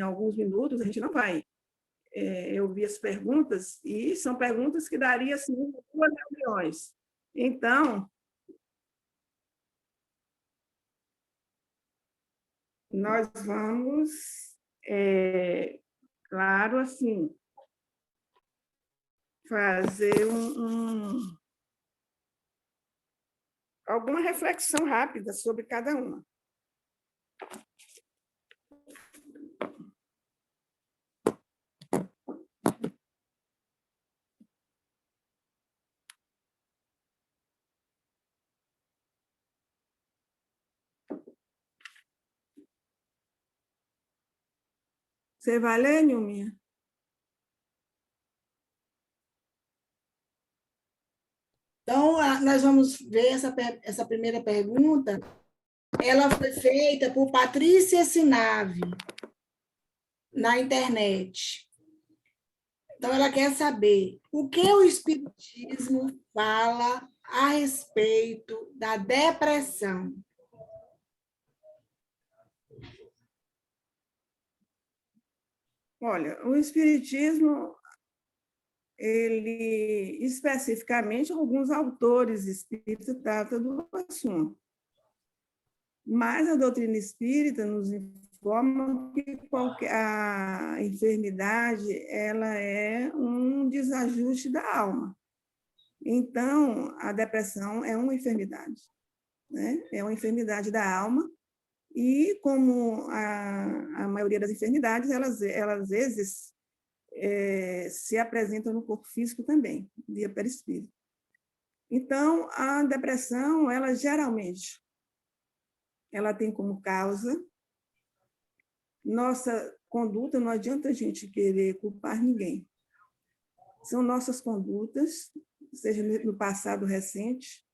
alguns minutos, a gente não vai ouvir as perguntas, e são perguntas que daria assim, 2 reuniões. Então, nós vamos, claro, assim, fazer alguma reflexão rápida sobre cada uma. Você vai ler, Nilminha? Então, nós vamos ver essa primeira pergunta. Ela foi feita por Patrícia Sinave, na internet. Então, ela quer saber o que o Espiritismo fala a respeito da depressão. Olha, o Espiritismo, ele, especificamente, alguns autores espíritas tratam do assunto. Mas a doutrina espírita nos informa que a enfermidade ela é um desajuste da alma. Então, a depressão é uma enfermidade, né? É uma enfermidade da alma, e como a maioria das enfermidades, elas às vezes se apresentam no corpo físico também, via perispírito. Então, a depressão, ela geralmente, ela tem como causa nossa conduta, não adianta a gente querer culpar ninguém. São nossas condutas, seja no passado recente,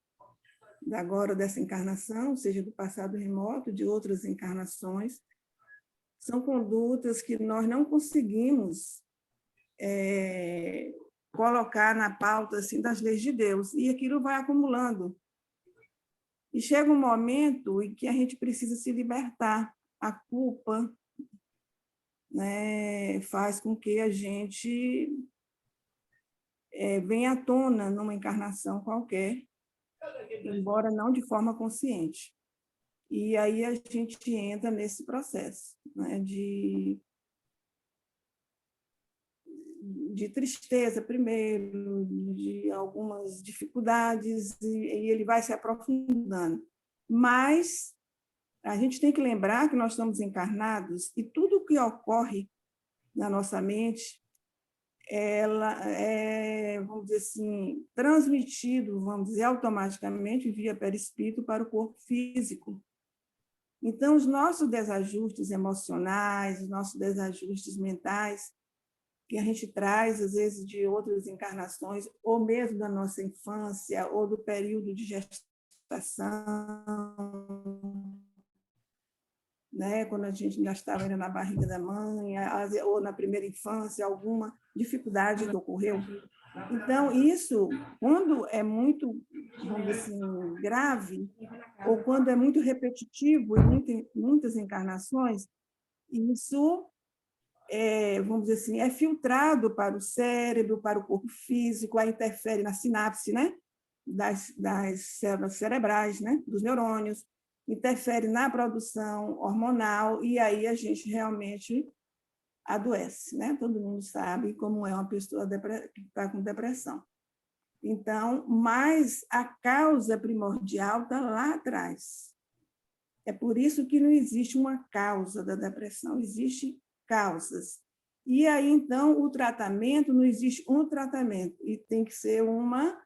agora dessa encarnação, seja do passado remoto, de outras encarnações, são condutas que nós não conseguimos colocar na pauta assim, das leis de Deus, e aquilo vai acumulando. E chega um momento em que a gente precisa se libertar. A culpa, né, faz com que a gente venha à tona numa encarnação qualquer, embora não de forma consciente. E aí a gente entra nesse processo, né, de tristeza primeiro, de algumas dificuldades, e ele vai se aprofundando. Mas a gente tem que lembrar que nós estamos encarnados e tudo o que ocorre na nossa mente, ela é, vamos dizer assim, transmitido, vamos dizer, automaticamente via perispírito para o corpo físico. Então, os nossos desajustes emocionais, os nossos desajustes mentais, que a gente traz, às vezes, de outras encarnações, ou mesmo da nossa infância, ou do período de gestação, né? Quando a gente ainda estava ainda na barriga da mãe, ou na primeira infância, alguma dificuldade que ocorreu. Então, isso, quando é muito, vamos dizer assim, grave, ou quando é muito repetitivo em muitas encarnações, isso vamos dizer assim, é filtrado para o cérebro, para o corpo físico, aí interfere na sinapse, né? das células cerebrais, né? Dos neurônios, interfere na produção hormonal, e aí a gente realmente adoece, né? Todo mundo sabe como é uma pessoa que está com depressão. Então, mas a causa primordial está lá atrás. É por isso que não existe uma causa da depressão, existe causas. E aí, então, o tratamento, não existe um tratamento, e tem que ser uma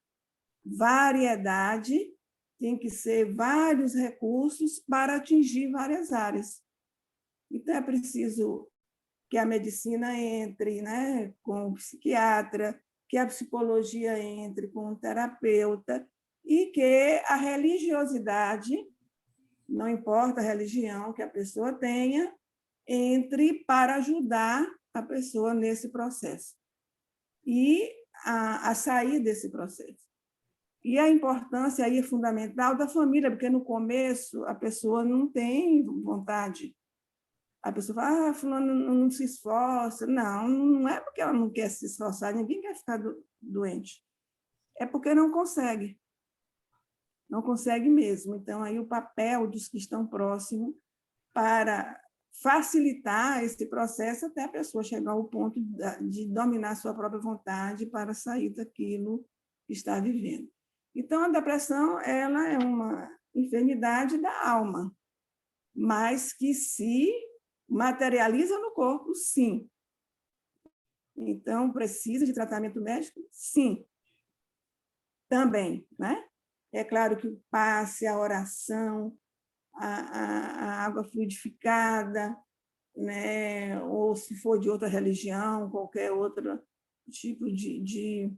variedade, tem que ser vários recursos para atingir várias áreas. Então, é preciso que a medicina entre, né, com o psiquiatra, que a psicologia entre com o terapeuta, e que a religiosidade, não importa a religião que a pessoa tenha, entre para ajudar a pessoa nesse processo e a sair desse processo. E a importância aí é fundamental da família, porque no começo a pessoa não tem vontade, A pessoa fala, fulano não se esforça. Não, não é porque ela não quer se esforçar, ninguém quer ficar doente. É porque não consegue. Não consegue mesmo. Então, aí o papel dos que estão próximos para facilitar esse processo até a pessoa chegar ao ponto de dominar sua própria vontade para sair daquilo que está vivendo. Então, a depressão ela é uma enfermidade da alma, mas que se materializa no corpo, sim. Então, precisa de tratamento médico? Sim. Também, né? É claro que o passe, a oração, a água fluidificada, né? Ou se for de outra religião, qualquer outro tipo de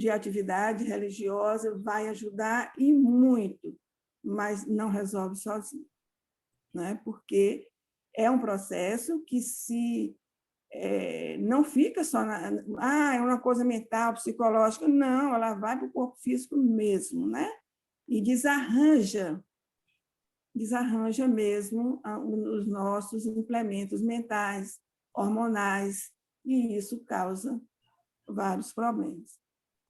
atividade religiosa, vai ajudar e muito, mas não resolve sozinho, né? Porque é um processo que não fica só é uma coisa mental, psicológica, não, ela vai para o corpo físico mesmo, né? E desarranja mesmo os nossos implementos mentais, hormonais, e isso causa vários problemas.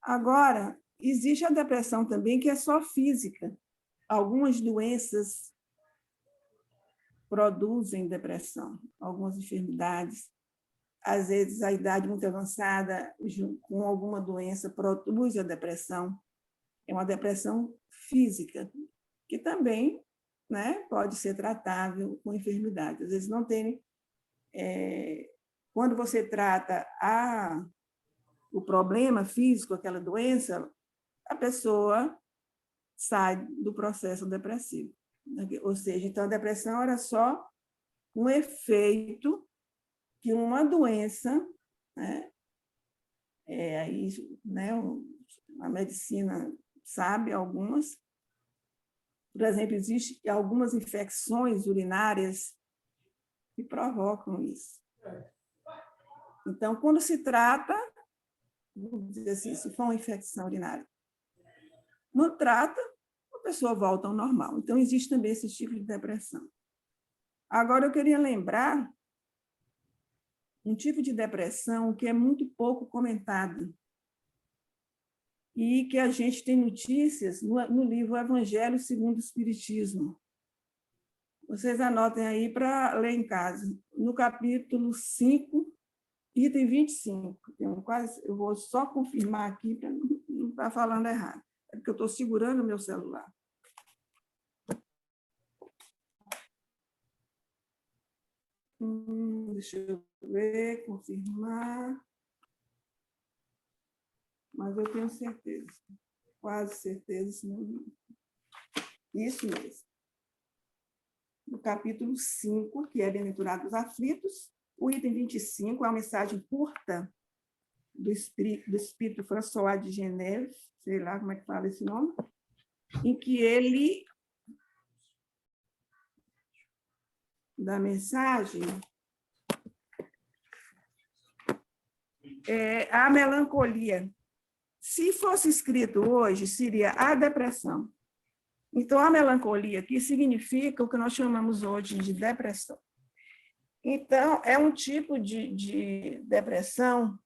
Agora, existe a depressão também, que é só física. Algumas doenças produzem depressão, algumas enfermidades. Às vezes, a idade muito avançada, com alguma doença, produz a depressão. É uma depressão física, que também, né, pode ser tratável com enfermidade. Às vezes não tem... quando você trata o problema físico, aquela doença, a pessoa sai do processo depressivo. Ou seja, então a depressão era só um efeito que uma doença, né, aí, né, a medicina sabe algumas. Por exemplo, existem algumas infecções urinárias que provocam isso. Então, quando se trata, vamos dizer assim, se for uma infecção urinária, não trata, a pessoa volta ao normal. Então, existe também esse tipo de depressão. Agora, eu queria lembrar um tipo de depressão que é muito pouco comentado e que a gente tem notícias no livro Evangelho segundo o Espiritismo. Vocês anotem aí para ler em casa. No capítulo 5, item 25. Eu vou só confirmar aqui para não estar falando errado. É porque eu estou segurando o meu celular. Deixa eu ver, confirmar. Mas eu tenho certeza, quase certeza. Senão... Isso mesmo. No capítulo 5, que é Bem-aventurados aflitos, o item 25 é uma mensagem curta do Espírito François de Geneve, sei lá como é que fala esse nome, em que ele, da mensagem, a melancolia. Se fosse escrito hoje, seria a depressão. Então, a melancolia aqui significa o que nós chamamos hoje de depressão. Então, é um tipo de depressão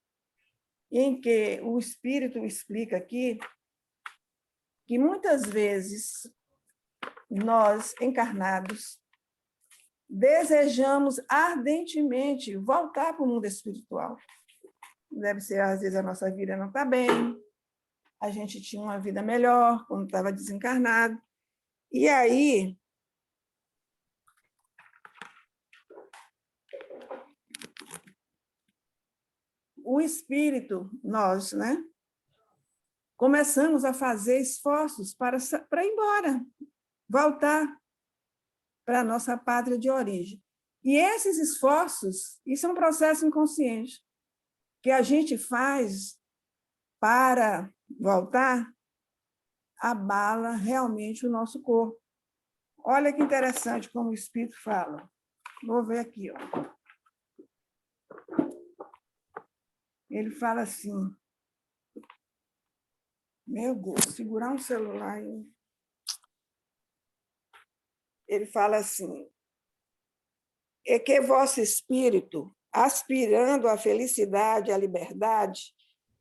em que o espírito explica aqui que muitas vezes nós, encarnados, desejamos ardentemente voltar para o mundo espiritual. Deve ser, às vezes, a nossa vida não está bem, a gente tinha uma vida melhor quando estava desencarnado. E aí, o espírito, nós, né, começamos a fazer esforços para ir embora, voltar para a nossa pátria de origem. E esses esforços, isso é um processo inconsciente, que a gente faz para voltar, abala realmente o nosso corpo. Olha que interessante como o Espírito fala. Vou ver aqui. Ó. Ele fala assim, meu Deus, segurar um celular. Ele fala assim, é que vosso espírito, aspirando à felicidade e à liberdade,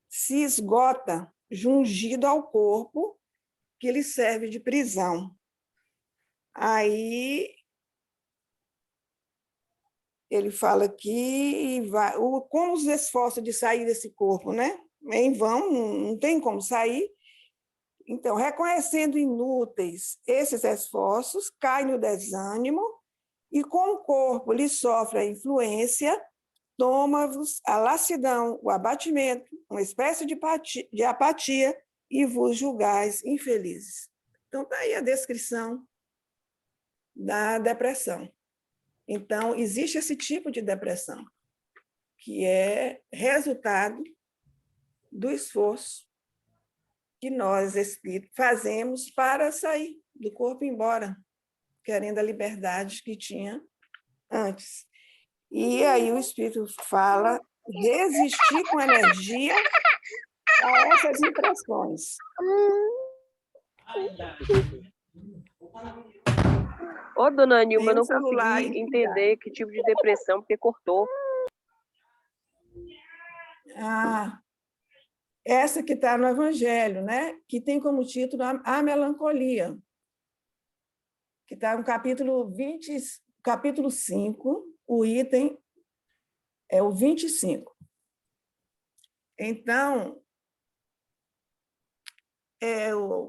se esgota jungido ao corpo que lhe serve de prisão. Aí ele fala que como os esforços de sair desse corpo, né? É em vão, não tem como sair. Então, reconhecendo inúteis esses esforços, cai no desânimo e, com o corpo lhe sofre a influência, toma-vos a lassidão, o abatimento, uma espécie de apatia e vos julgais infelizes. Então, está aí a descrição da depressão. Então, existe esse tipo de depressão, que é resultado do esforço que nós, espíritos, fazemos para sair do corpo e ir embora, querendo a liberdade que tinha antes. E aí o espírito fala resistir com energia a essas impressões. Ô, dona Nilma, eu não consegui entender que tipo de depressão, porque cortou. Essa que está no Evangelho, né? Que tem como título A Melancolia, que está no capítulo 5, o item é o 25. Então,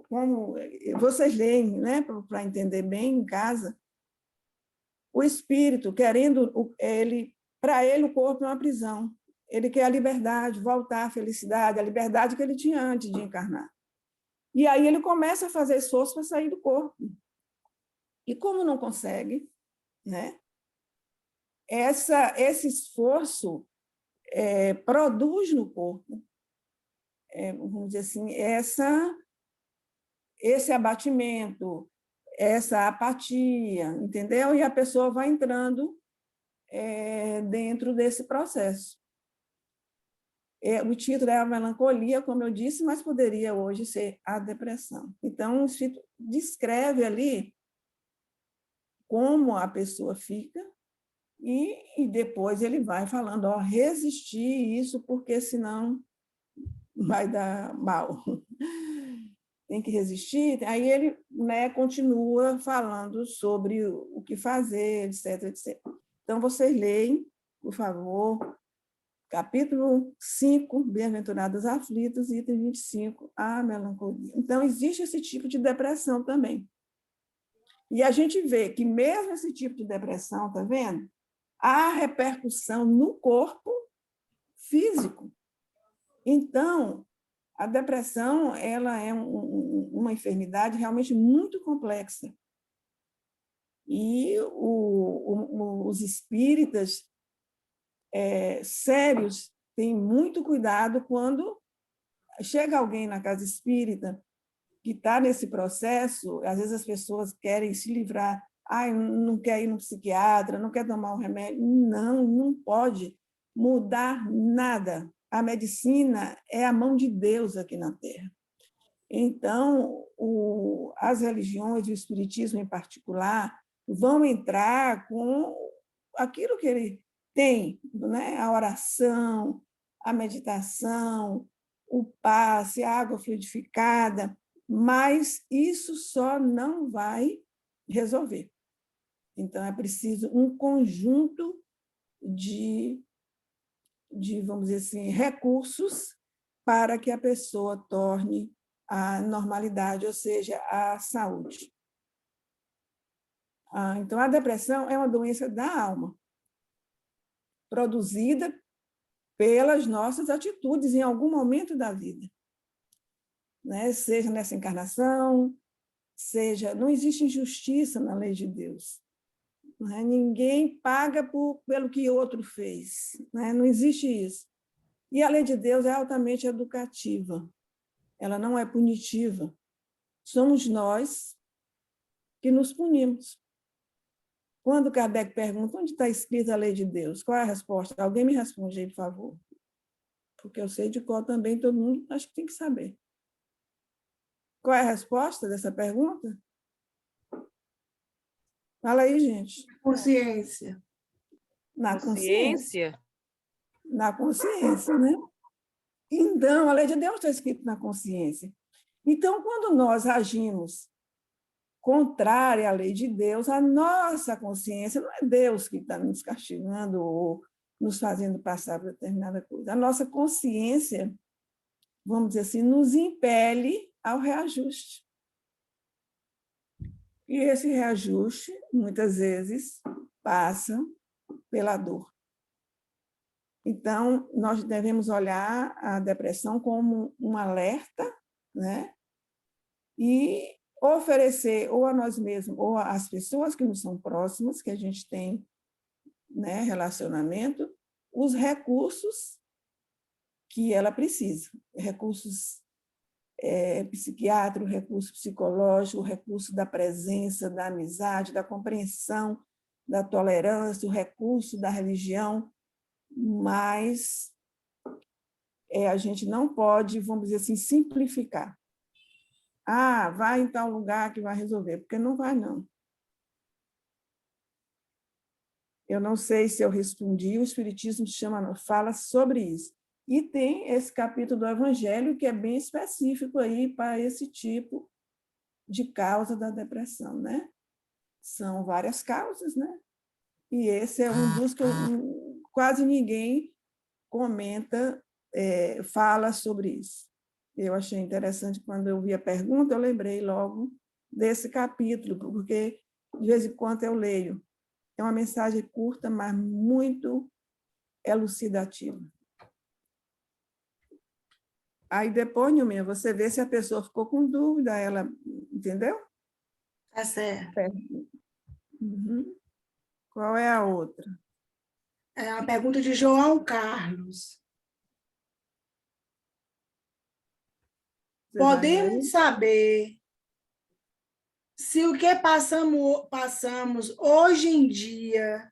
como vocês leem, né, para entender bem em casa, o espírito querendo, para ele o corpo é uma prisão. Ele quer a liberdade, voltar à felicidade, a liberdade que ele tinha antes de encarnar. E aí ele começa a fazer esforço para sair do corpo. E como não consegue, né? Esse esforço produz no corpo, vamos dizer assim, esse abatimento, essa apatia, entendeu? E a pessoa vai entrando dentro desse processo. O título é a melancolia, como eu disse, mas poderia hoje ser a depressão. Então, o Espírito descreve ali como a pessoa fica e depois ele vai falando, resistir isso, porque senão vai dar mal. Tem que resistir. Aí ele, né, continua falando sobre o que fazer, etc, etc. Então, vocês leem, por favor, capítulo 5, Bem-aventurados aflitos, item 25, a melancolia. Então, existe esse tipo de depressão também. E a gente vê que mesmo esse tipo de depressão, está vendo? Há repercussão no corpo físico. Então, a depressão ela é uma enfermidade realmente muito complexa. E os espíritas sérios têm muito cuidado quando chega alguém na casa espírita que está nesse processo, às vezes as pessoas querem se livrar, não quer ir no psiquiatra, não quer tomar um remédio. Não pode mudar nada. A medicina é a mão de Deus aqui na Terra. Então, as religiões, o espiritismo em particular, vão entrar com aquilo que ele tem, né? A oração, a meditação, o passe, a água fluidificada, mas isso só não vai resolver. Então, é preciso um conjunto de vamos dizer assim, recursos para que a pessoa torne a normalidade, ou seja, a saúde. Então, a depressão é uma doença da alma, produzida pelas nossas atitudes em algum momento da vida, né? Seja nessa encarnação, não existe injustiça na lei de Deus. Né? Ninguém paga pelo que outro fez, né? Não existe isso. E a lei de Deus é altamente educativa, ela não é punitiva. Somos nós que nos punimos. Quando Kardec pergunta onde está escrita a lei de Deus, qual é a resposta? Alguém me responde aí, por favor. Porque eu sei de qual também, todo mundo acho que tem que saber. Qual é a resposta dessa pergunta? Fala aí, gente. Consciência. Na consciência. Consciência? Na consciência, né? Então, a lei de Deus está escrita na consciência. Então, quando nós agimos contrária à lei de Deus, a nossa consciência, não é Deus que está nos castigando ou nos fazendo passar por determinada coisa. A nossa consciência, vamos dizer assim, nos impele ao reajuste. E esse reajuste, muitas vezes, passa pela dor. Então, nós devemos olhar a depressão como um alerta, né? E oferecer ou a nós mesmos ou às pessoas que nos são próximas, que a gente tem, né, relacionamento, os recursos que ela precisa. Recursos psiquiátricos, recurso psicológico, recurso da presença, da amizade, da compreensão, da tolerância, o recurso da religião, mas a gente não pode, vamos dizer assim, simplificar. Ah, vai em tal lugar que vai resolver, porque não vai, não. Eu não sei se eu respondi, o Espiritismo fala sobre isso. E tem esse capítulo do Evangelho que é bem específico aí para esse tipo de causa da depressão, né? São várias causas, né? E esse é um dos que quase ninguém comenta, fala sobre isso. Eu achei interessante, quando eu vi a pergunta, eu lembrei logo desse capítulo, porque de vez em quando eu leio. É uma mensagem curta, mas muito elucidativa. Aí depois, Nilminha, você vê se a pessoa ficou com dúvida, ela, entendeu? Tá certo. Uhum. Qual é a outra? É uma pergunta de João Carlos. Você vai Podemos ler? saber se o que passamos hoje em dia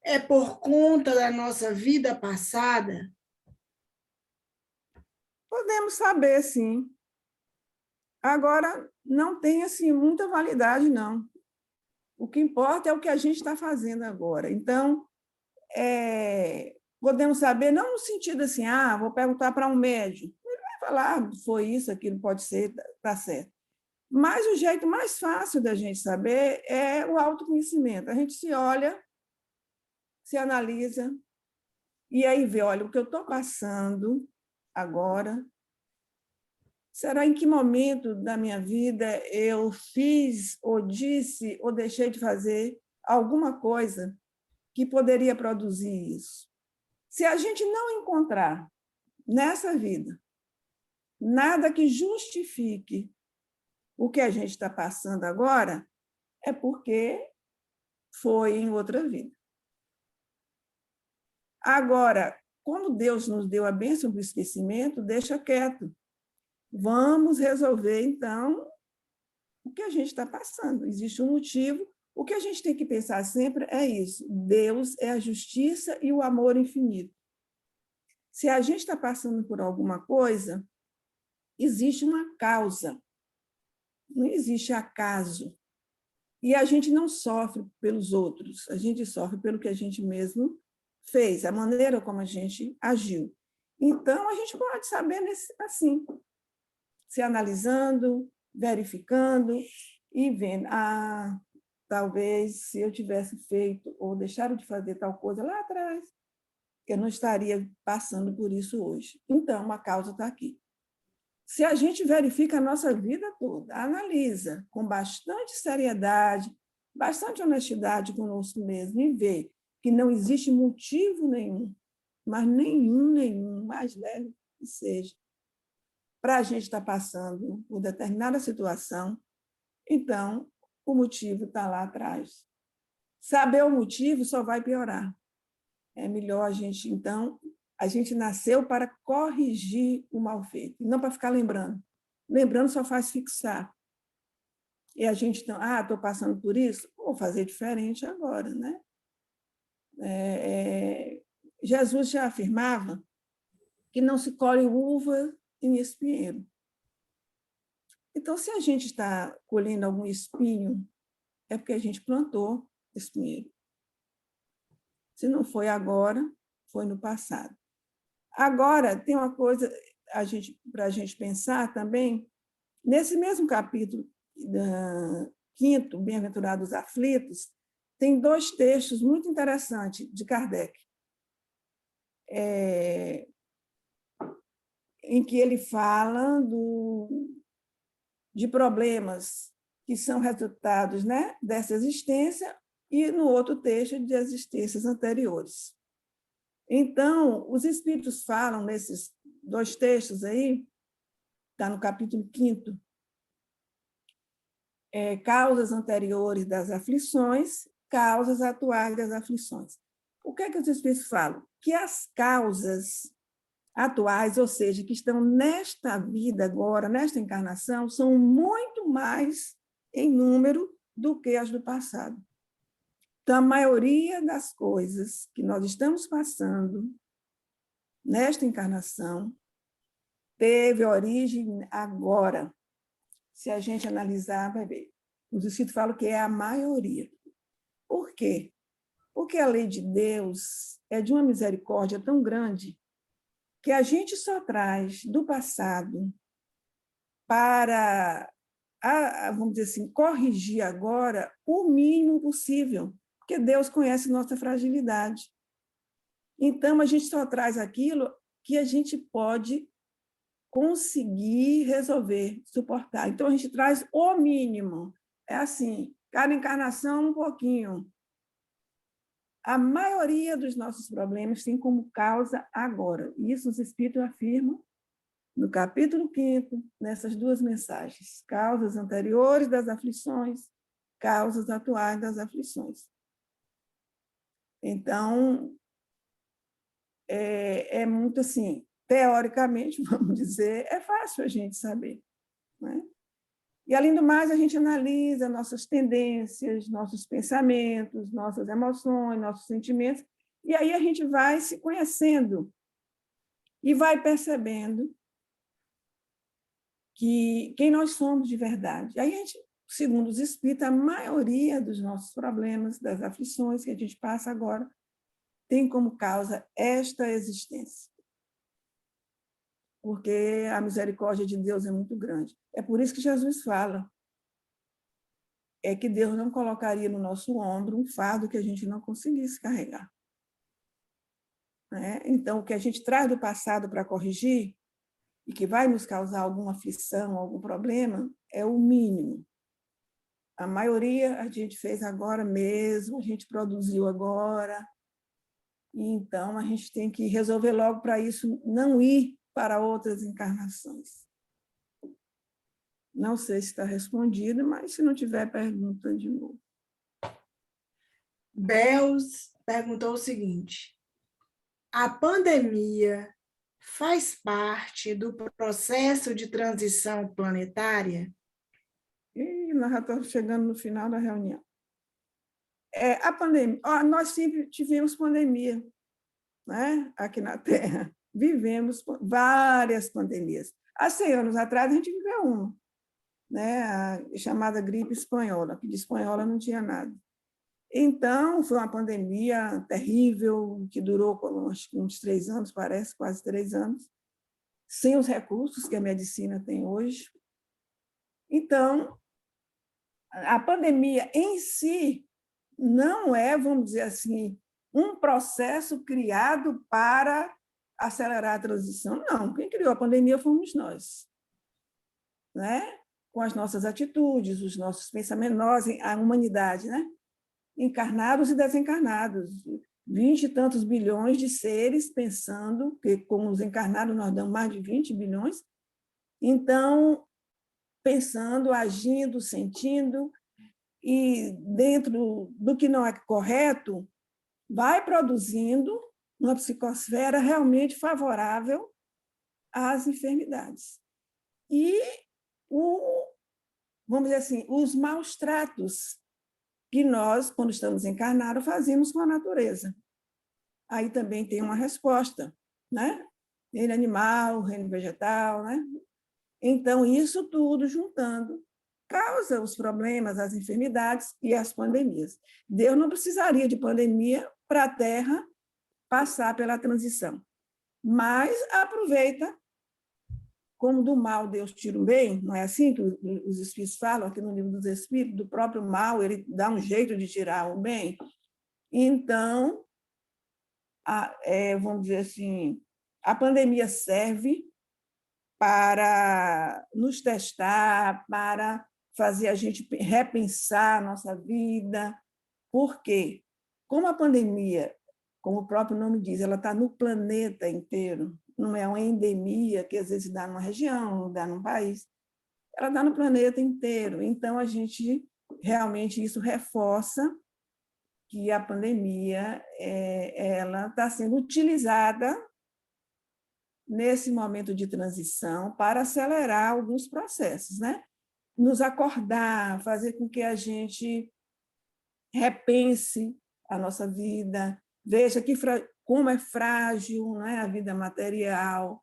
é por conta da nossa vida passada? Podemos saber, sim. Agora, não tem assim, muita validade, não. O que importa é o que a gente está fazendo agora. Então, podemos saber, não no sentido assim, vou perguntar para um médico. Ele vai falar, foi isso, aquilo pode ser, está certo. Mas o jeito mais fácil da gente saber é o autoconhecimento. A gente se olha, se analisa, e aí vê, olha, o que eu estou passando agora, será em que momento da minha vida eu fiz, ou disse, ou deixei de fazer alguma coisa que poderia produzir isso? Se a gente não encontrar nessa vida nada que justifique o que a gente está passando agora, é porque foi em outra vida. Agora, como Deus nos deu a bênção do esquecimento, deixa quieto. Vamos resolver, então, o que a gente está passando. Existe um motivo. O que a gente tem que pensar sempre é isso. Deus é a justiça e o amor infinito. Se a gente está passando por alguma coisa, existe uma causa. Não existe acaso. E a gente não sofre pelos outros, a gente sofre pelo que a gente mesmo fez, a maneira como a gente agiu. Então, a gente pode saber assim, se analisando, verificando e vendo, talvez se eu tivesse feito ou deixado de fazer tal coisa lá atrás, eu não estaria passando por isso hoje. Então, a causa está aqui. Se a gente verifica a nossa vida toda, analisa com bastante seriedade, bastante honestidade conosco mesmo e vê que não existe motivo nenhum, mas nenhum, mais leve que seja, para a gente estar passando por determinada situação, então o motivo está lá atrás. Saber o motivo só vai piorar. É melhor então, a gente nasceu para corrigir o mal feito, não para ficar lembrando. Lembrando só faz fixar. E a gente, estou passando por isso, vou fazer diferente agora, né? Jesus já afirmava que não se colhe uva em espinheiro. Então, se a gente está colhendo algum espinho, é porque a gente plantou espinheiro. Se não foi agora, foi no passado. Agora, tem uma coisa para a gente pensar também, nesse mesmo capítulo 5º, Bem-aventurados aflitos, tem 2 textos muito interessantes de Kardec, em que ele fala de problemas que são resultados, né, dessa existência, e no outro texto de existências anteriores. Então, os espíritos falam nesses 2 textos aí, está no capítulo 5º, causas anteriores das aflições, causas atuais das aflições. O que é que os espíritos falam? Que as causas atuais, ou seja, que estão nesta vida agora, nesta encarnação, são muito mais em número do que as do passado. Então, a maioria das coisas que nós estamos passando nesta encarnação teve origem agora. Se a gente analisar, vai ver. Os espíritos falam que é a maioria. Por quê? Porque a lei de Deus é de uma misericórdia tão grande que a gente só traz do passado para, vamos dizer assim, corrigir agora o mínimo possível, porque Deus conhece nossa fragilidade. Então, a gente só traz aquilo que a gente pode conseguir resolver, suportar. Então, a gente traz o mínimo. É assim, cada encarnação um pouquinho. A maioria dos nossos problemas tem como causa agora. Isso os espíritos afirmam no capítulo 5º, nessas 2 mensagens. Causas anteriores das aflições, causas atuais das aflições. Então, é muito assim, teoricamente, vamos dizer, é fácil a gente saber, né? E, além do mais, a gente analisa nossas tendências, nossos pensamentos, nossas emoções, nossos sentimentos, e aí a gente vai se conhecendo e vai percebendo quem nós somos de verdade. Aí a gente, segundo os espíritos, a maioria dos nossos problemas, das aflições que a gente passa agora, tem como causa esta existência. Porque a misericórdia de Deus é muito grande. É por isso que Jesus fala que Deus não colocaria no nosso ombro um fardo que a gente não conseguisse carregar. Né? Então, o que a gente traz do passado para corrigir e que vai nos causar alguma aflição, algum problema, é o mínimo. A maioria a gente fez agora mesmo, a gente produziu agora, e então a gente tem que resolver logo para isso não ir para outras encarnações. Não sei se está respondido, mas se não tiver, pergunta de novo. Bels perguntou o seguinte: a pandemia faz parte do processo de transição planetária? E nós já estamos chegando no final da reunião. A pandemia, nós sempre tivemos pandemia, né? Aqui na Terra. Vivemos várias pandemias. Há 100 anos atrás, a gente viveu uma, né? A chamada gripe espanhola, que de espanhola não tinha nada. Então, foi uma pandemia terrível, que durou uns 3 anos, parece, quase 3 anos, sem os recursos que a medicina tem hoje. Então, a pandemia em si não é, vamos dizer assim, um processo criado para acelerar a transição. Não, quem criou a pandemia fomos nós, né? Com as nossas atitudes, os nossos pensamentos, nós, a humanidade, né? Encarnados e desencarnados, 20 e tantos bilhões de seres pensando, que como os encarnados nós damos mais de 20 bilhões, então, pensando, agindo, sentindo, e dentro do que não é correto, vai produzindo uma psicosfera realmente favorável às enfermidades. E, vamos dizer assim, os maus tratos que nós, quando estamos encarnados, fazemos com a natureza. Aí também tem uma resposta, né? Reino animal, reino vegetal, né? Então, isso tudo juntando, causa os problemas, as enfermidades e as pandemias. Deus não precisaria de pandemia para a Terra passar pela transição, mas aproveita, como do mal Deus tira o bem, não é assim que os Espíritos falam aqui no Livro dos Espíritos, do próprio mal ele dá um jeito de tirar o bem. Então, vamos dizer assim, a pandemia serve para nos testar, para fazer a gente repensar a nossa vida. Por quê? Como a pandemia, como o próprio nome diz, ela está no planeta inteiro, não é uma endemia que às vezes dá numa região, dá num país, ela está no planeta inteiro. Então, a gente realmente isso reforça que a pandemia ela está sendo utilizada nesse momento de transição para acelerar alguns processos, né? Nos acordar, fazer com que a gente repense a nossa vida, veja como é frágil, né, a vida material,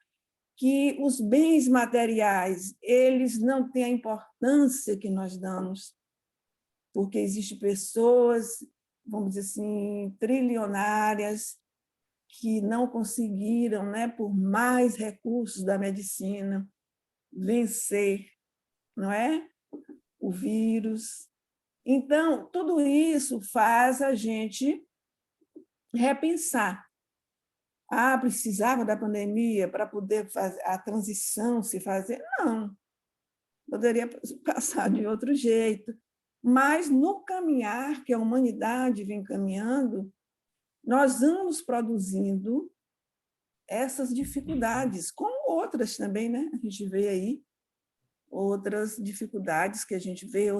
que os bens materiais eles não têm a importância que nós damos, porque existem pessoas, vamos dizer assim, trilionárias, que não conseguiram, né, por mais recursos da medicina, vencer, não é? O vírus. Então, tudo isso faz a gente repensar. Precisava da pandemia para poder fazer a transição se fazer? Não, poderia passar de outro jeito. Mas, no caminhar que a humanidade vem caminhando, nós vamos produzindo essas dificuldades, como outras também, né? A gente vê aí outras dificuldades que a gente vê,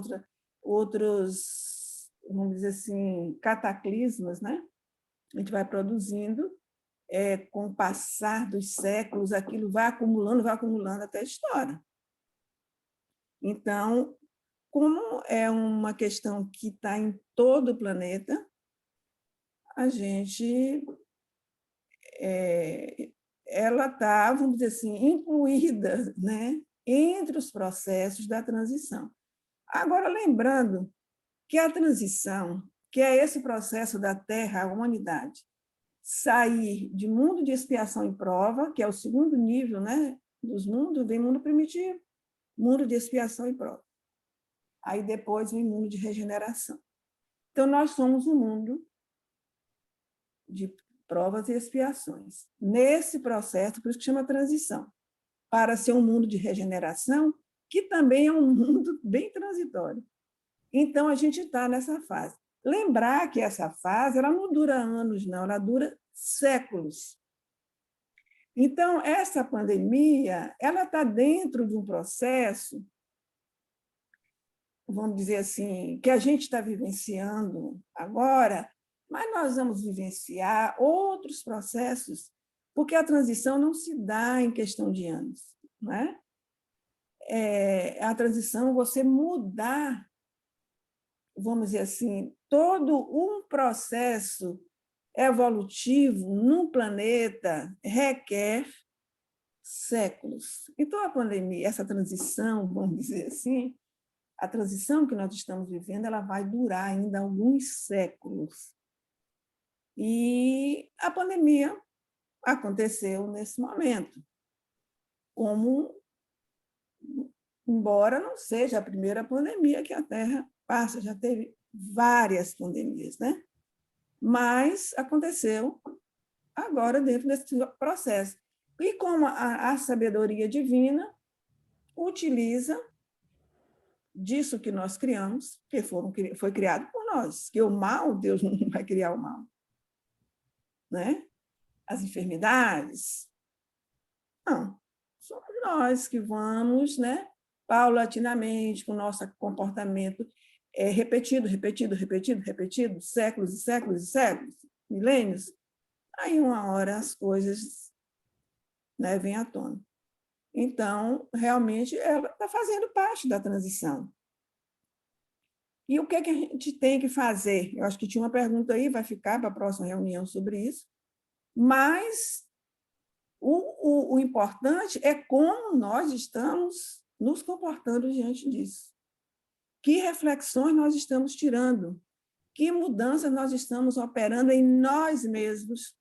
outros, vamos dizer assim, cataclismos, né? A gente vai produzindo, com o passar dos séculos, aquilo vai acumulando até a história. Então, como é uma questão que está em todo o planeta, a gente ela está, vamos dizer assim, incluída, né, entre os processos da transição. Agora, lembrando que a transição, que é esse processo da Terra, a humanidade, sair de mundo de expiação e prova, que é o segundo nível, né, dos mundos, vem mundo primitivo, mundo de expiação e prova. Aí depois vem mundo de regeneração. Então, nós somos um mundo de provas e expiações. Nesse processo, por isso que chama transição, para ser um mundo de regeneração, que também é um mundo bem transitório. Então, a gente está nessa fase. Lembrar que essa fase ela não dura anos, não, ela dura séculos. Então, essa pandemia ela está dentro de um processo, vamos dizer assim, que a gente está vivenciando agora, mas nós vamos vivenciar outros processos, porque a transição não se dá em questão de anos, não é? A transição, você mudar, vamos dizer assim, todo um processo evolutivo num planeta requer séculos. Então, a pandemia, essa transição, vamos dizer assim, a transição que nós estamos vivendo, ela vai durar ainda alguns séculos. E a pandemia aconteceu nesse momento, embora não seja a primeira pandemia que a Terra passa, já teve várias pandemias, né? Mas aconteceu agora dentro desse processo. E como a sabedoria divina utiliza disso que nós criamos, que foi criado por nós, que o mal, Deus não vai criar o mal, né? As enfermidades, não, somos nós que vamos, né, paulatinamente, com o nosso comportamento repetido, séculos e séculos e séculos, milênios, aí uma hora as coisas, né, vêm à tona. Então, realmente, ela está fazendo parte da transição. E o que a gente tem que fazer? Eu acho que tinha uma pergunta aí, vai ficar para a próxima reunião sobre isso, mas o importante é como nós estamos nos comportando diante disso. que reflexões nós estamos tirando, que mudanças nós estamos operando em nós mesmos,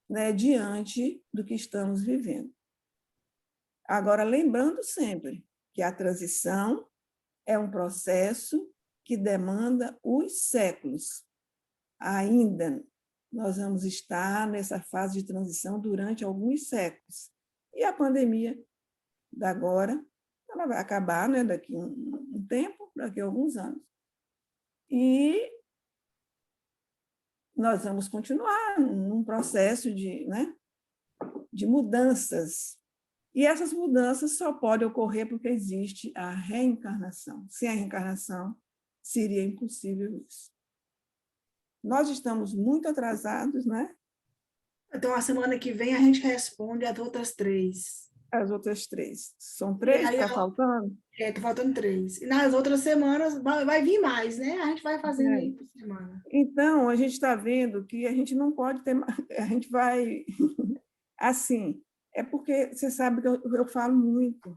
né, diante do que estamos vivendo. Agora, lembrando sempre que a transição é um processo que demanda os séculos. Ainda nós vamos estar nessa fase de transição durante alguns séculos. E a pandemia da agora, ela vai acabar, né, daqui a um tempo, daqui a alguns anos. E nós vamos continuar num processo né, de mudanças. E essas mudanças só podem ocorrer porque existe a reencarnação. Sem a reencarnação, seria impossível isso. Nós estamos muito atrasados, né? Então, a semana que vem a gente responde as outras 3. As outras 3. São 3 que está faltando? Está faltando 3. E nas outras semanas vai vir mais, né? A gente vai fazendo aí por semana. Então, a gente está vendo que a gente não pode ter... A gente vai... Assim, é porque você sabe que eu falo muito.